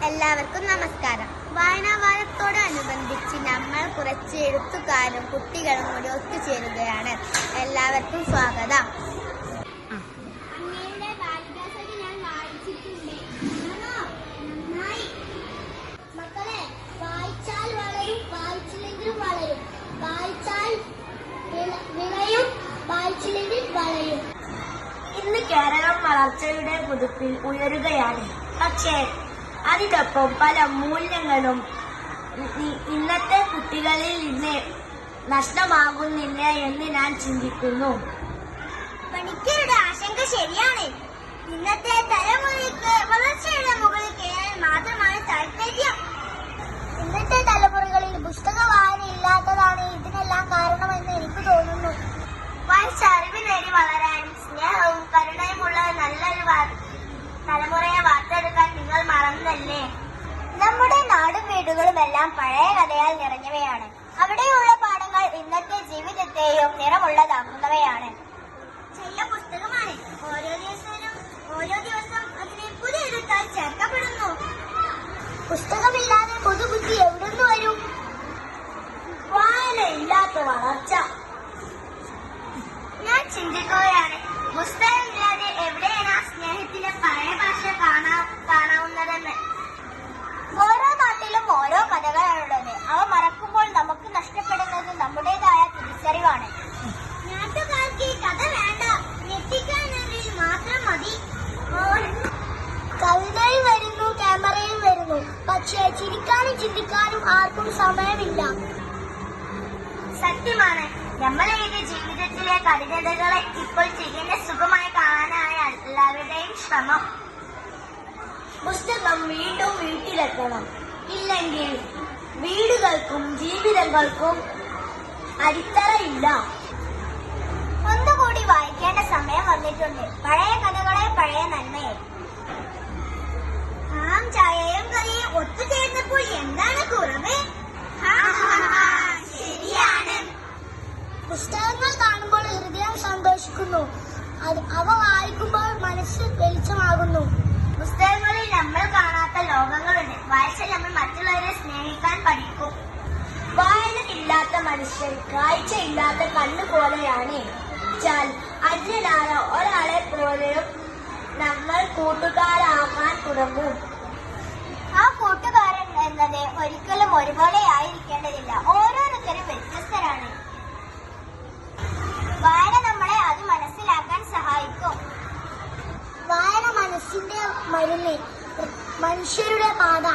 എല്ലാവർക്കും നമസ്കാരം. വായനാവാരത്തോടനുബന്ധിച്ച് നമ്മൾ കുറച്ച് എഴുത്തുകാരും കുട്ടികളും കൂടി ഒത്തുചേരുകയാണ്. എല്ലാവർക്കും സ്വാഗതം. മക്കളെ, വായിച്ചാൽ വളരും, വായിച്ചില്ലെങ്കിലും വളരും. വായിച്ചാൽ വിളയും, വായിച്ചില്ലെങ്കിൽ വളയും. ഇന്ന് കേരളം വളർച്ചയുടെ കുതിപ്പിൽ ഉയരുകയാണ്. പക്ഷേ അതിനൊപ്പം പല മൂല്യങ്ങളും ഇന്നത്തെ കുട്ടികളിൽ നിന്ന് നഷ്ടമാകുന്നില്ല എന്ന് ഞാൻ ചിന്തിക്കുന്നു. പണിക്കരുടെ ആശങ്ക ശരിയാണ്. ഇന്നത്തെ തലമുറയ്ക്ക് വളർച്ചയുടെ മുകളിൽ കയറാൻ മാത്രമാണ് താല്പര്യം. ഇന്നത്തെ തലമുറകളിൽ പുസ്തക വായന ഇല്ലാത്തതാണ് ഇതിനെല്ലാം കാരണമെന്ന് എനിക്ക് തോന്നുന്നു. വായിച്ച അറിവ് നേടി വളരാൻ സ്നേഹവും കരുണയുമുള്ള നല്ലൊരു തലമുറയെ വാർത്തെടുക്കാൻ നിങ്ങൾ മറന്നല്ലേ? നമ്മുടെ നാടും വീടുകളുമെല്ലാം പഴയ കഥയാൽ നിറഞ്ഞവയാണ്. അവിടെയുള്ള പാഠങ്ങൾ ഇന്നത്തെ ജീവിതത്തെയും നിറമുള്ളതാക്കുന്നവയാണ്. ചെറിയ പുസ്തകമാണ്. ഓരോ ദിവസം അതിനെ പുതിയെഴുത്താൽ ചേർക്കപ്പെടുന്നു. പുസ്തകമില്ലാതെ പൊതുബുദ്ധി എവിടുന്ന് വരും? വായനയില്ലാത്ത വളർച്ച. ഞാൻ ചിന്തിക്കുകയാണ്, പുസ്തകമില്ലാതെ എവിടെയാണ് ആ സ്നേഹത്തിന്റെ പഴയ ഭാഷ കാണാവുന്നതെന്ന്. ഓരോ നാട്ടിലും ഓരോ കഥകളാണുള്ളത്. അവ മറക്കുമ്പോൾ നമുക്ക് നഷ്ടപ്പെടുന്നത് നമ്മുടേതായ തിരിച്ചറിവാണ്. നാട്ടുകാർക്ക് ഈ കഥ വേണ്ട, ഞെട്ടിക്കാനുള്ളിൽ മാത്രം മതി. കവിതയിൽ വരുന്നു, ക്യാമറയിൽ വരുന്നു, പക്ഷേ ചിരിക്കാനും ചിന്തിക്കാനും ആർക്കും സമയമില്ല. സത്യമാണ്. നമ്മളെഴുതിയ ജീവിതത്തിലെ കഠിനതകളെ ഇപ്പോൾ ചെയ്യുന്ന സുഖമായി കാണാനായ എല്ലാവരുടെയും ശ്രമം. പുസ്തകം വീണ്ടും വീട്ടിലെത്തണം. ഇല്ലെങ്കിൽ വീടുകൾക്കും ജീവിതങ്ങൾക്കും അടിത്തറയില്ല. ഒന്നുകൂടി വായിക്കേണ്ട സമയം വന്നിട്ടുണ്ട്. പഴയ കഥകളെ, പഴയ നന്മയെ. ചായയും കറിയും ഒത്തുചേർന്നപ്പോൾ എന്താണ് കുറവ്? ശരിയാണ്. പുസ്തകങ്ങൾ കാണുമ്പോൾ ഹൃദയം സന്തോഷിക്കുന്നു. അവ വായിക്കുമ്പോൾ മനസ്സ് വെളിച്ചമാകുന്നു. പുസ്തകങ്ങളിൽ നമ്മൾ കാണാത്ത ലോകങ്ങളുണ്ട്. വായിച്ചാൽ നമ്മൾ മറ്റുള്ളവരെ സ്നേഹിക്കാൻ പഠിക്കും. വായന ഇല്ലാത്ത മനുഷ്യൻ കാഴ്ച ഇല്ലാത്ത കണ്ണു പോലെയാണ്. അന്യനായ ഒരാളെ പോലെയും നമ്മൾ കൂട്ടുകാരാകാൻ തുടങ്ങും. ആ കൂട്ടുകാരൻ എന്നത് ഒരിക്കലും ഒരുപോലെ ആയിരിക്കേണ്ടതില്ല. ഓരോരുത്തരും വ്യത്യസ്തരാണ്. വായന നമ്മളെ അത് മനസ്സിലാക്കാൻ സഹായിക്കും. വായന മനസ്സിന്റെ മരുന്ന്, മനുഷ്യരുടെ പാത.